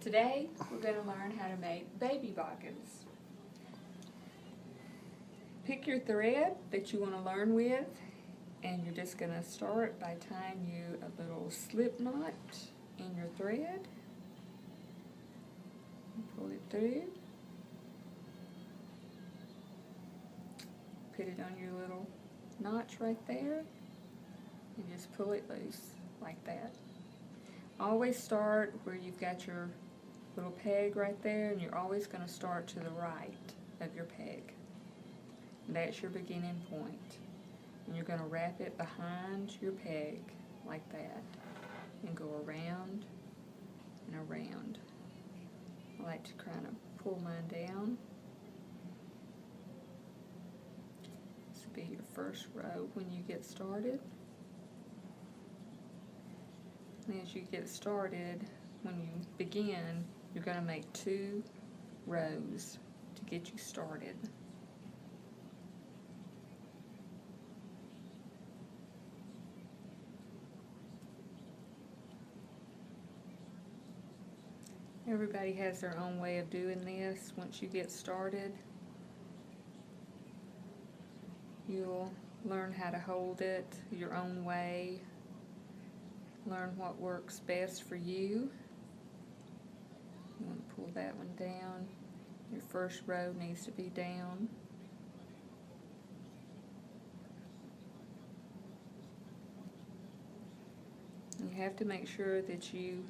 Today we're going to learn how to make baby boggins. Pick your thread that you want to learn with, and you're just going to start by tying you a little slip knot in your thread. Pull it through. Put it on your little notch right there. You just pull it loose like that. Always start where you've got your little peg right there, and you're always going to start to the right of your peg. And that's your beginning point. And you're going to wrap it behind your peg like that and go around and around. I like to kind of pull mine down. This will be your first row when you get started. And as you get started, when you begin, you're going to make 2 rows to get you started. Everybody has their own way of doing this. Once you get started, you'll learn how to hold it your own way. Learn what works best for you. You want to pull that one down. Your first row needs to be down. You have to make sure that you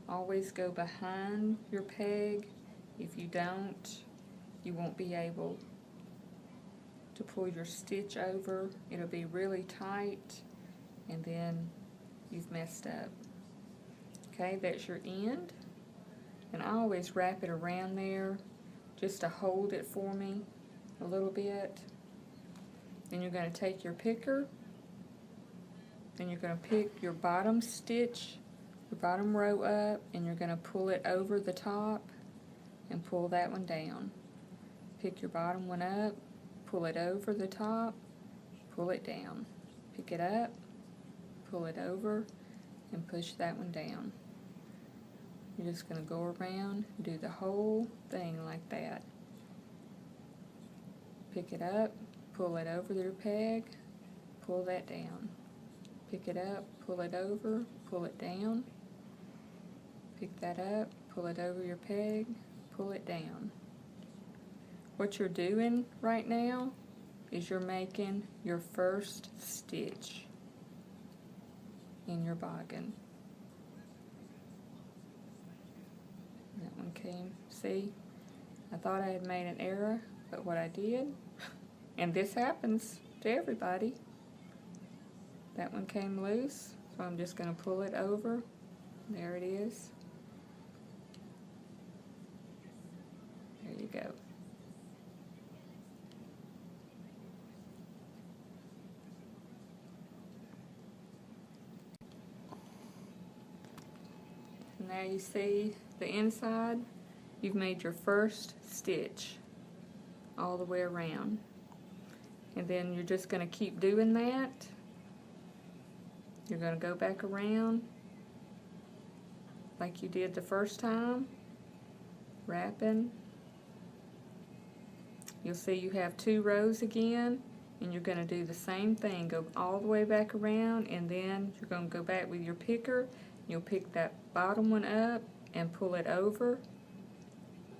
always go behind your peg. If you don't, you won't be able to pull your stitch over. It'll be really tight, and then you've messed up. Okay, that's your end. And I always wrap it around there just to hold it for me a little bit. Then you're going to take your picker, and you're going to pick your bottom stitch, your bottom row up, and you're going to pull it over the top and pull that one down. Pick your bottom one up, pull it over the top, pull it down. Pick it up, pull it over, and push that one down. You're just going to go around, do the whole thing like that. Pick it up, pull it over your peg, pull that down. Pick it up, pull it over, pull it down. Pick that up, pull it over your peg, pull it down. What you're doing right now is you're making your first stitch in your boggin. That one came, see? I thought I had made an error, but what I did, and this happens to everybody, that one came loose, so I'm just going to pull it over. There it is. There you go. Now you see the inside, you've made your first stitch all the way around. And then you're just going to keep doing that. You're going to go back around like you did the first time, wrapping. You'll see you have 2 rows again, and you're going to do the same thing. Go all the way back around, and then you're going to go back with your picker. You'll pick that bottom one up and pull it over,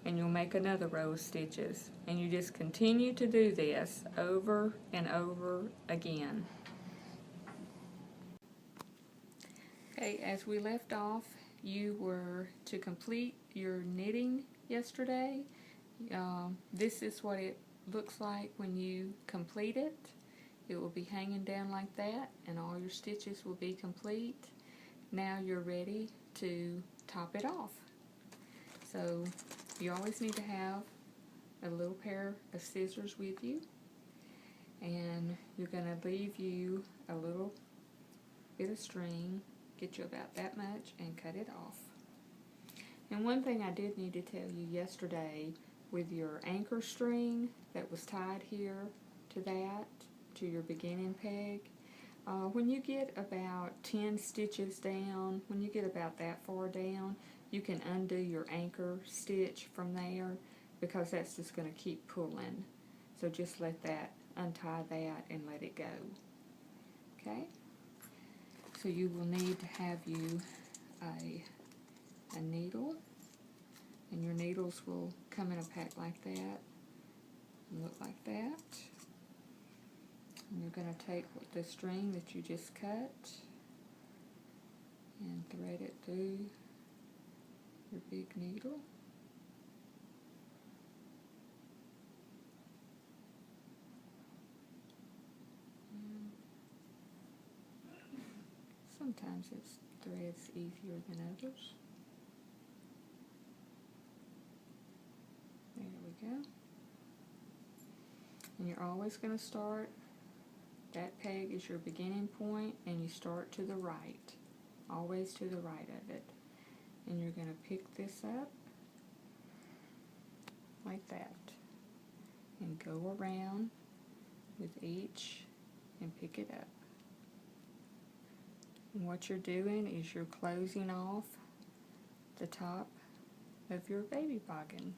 and you'll make another row of stitches. And you just continue to do this over and over again. Okay, as we left off, you were to complete your knitting yesterday. This is what it looks like when you complete it. It will be hanging down like that, and all your stitches will be complete. Now you're ready to top it off. So you always need to have a little pair of scissors with you, and you're going to leave you a little bit of string, get you about that much, and cut it off. And one thing I did need to tell you yesterday, with your anchor string that was tied here to that, to your beginning peg, When you get about 10 stitches down, when you get about that far down, you can undo your anchor stitch from there, because that's just going to keep pulling. So just let that, untie that and let it go. Okay? So you will need to have you a needle, and your needles will come in a pack like that and look like that. And you're going to take the string that you just cut and thread it through your big needle. Sometimes it threads easier than others. There we go. And you're always going to start, that peg is your beginning point, and you start to the right. Always to the right of it. And you're going to pick this up like that. And go around with each and pick it up. And what you're doing is you're closing off the top of your baby boggin.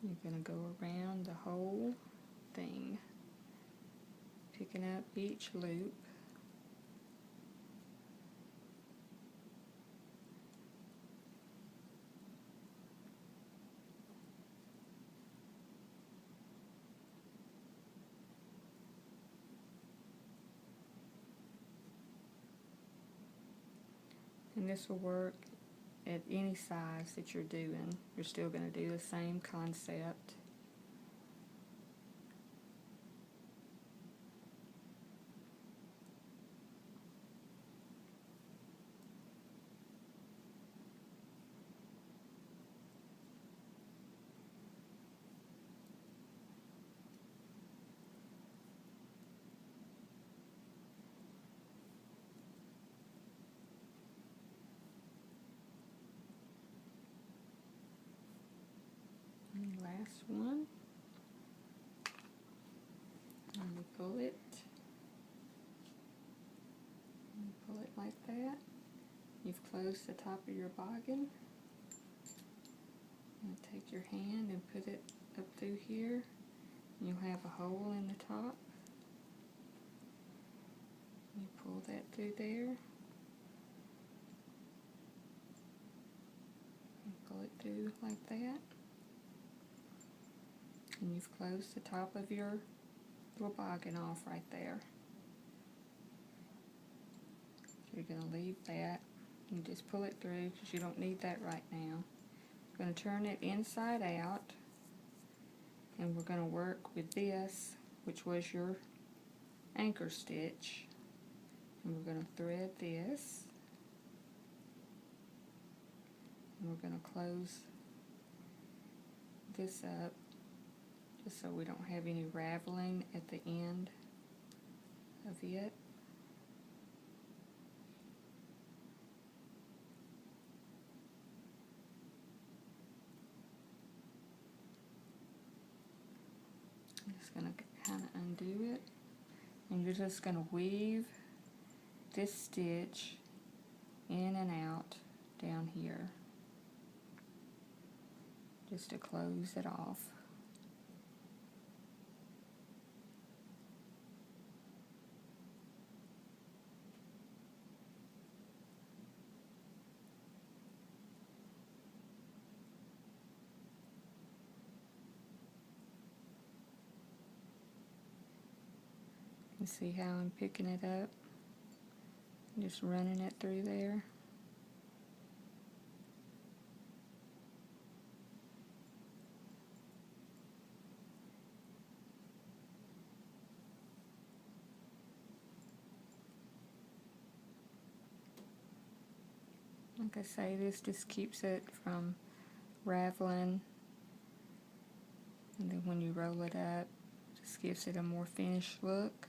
You're going to go around the whole thing, picking up each loop. And this will work at any size that you're doing. You're still going to do the same concept. Last one, and we pull it like that. You've closed the top of your boggin, and take your hand and put it up through here. You'll have a hole in the top. You pull that through there and pull it through like that. And you've closed the top of your little boggin off right there. So you're going to leave that. You just pull it through because you don't need that right now. You're going to turn it inside out, and we're going to work with this, which was your anchor stitch. And we're going to thread this, and we're going to close this up, just so we don't have any raveling at the end of it. I'm just going to kind of undo it, and you're just going to weave this stitch in and out down here, just to close it off. You see how I'm picking it up? Just running it through there. Like I say, this just keeps it from raveling, and then when you roll it up, it just gives it a more finished look.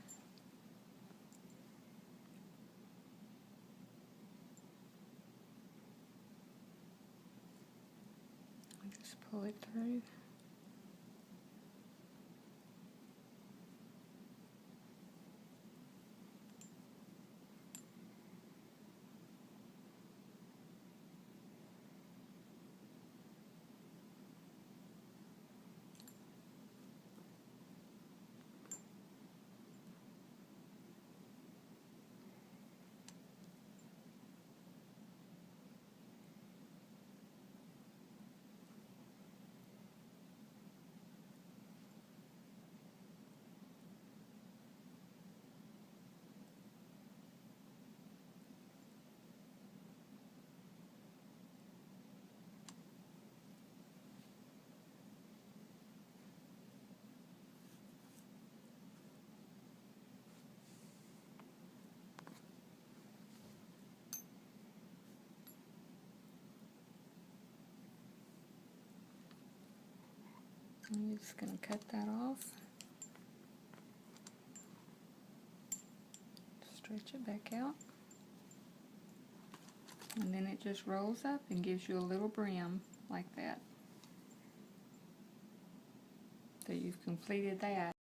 Just pull it through. I'm just going to cut that off. Stretch it back out. And then it just rolls up and gives you a little brim like that. So you've completed that.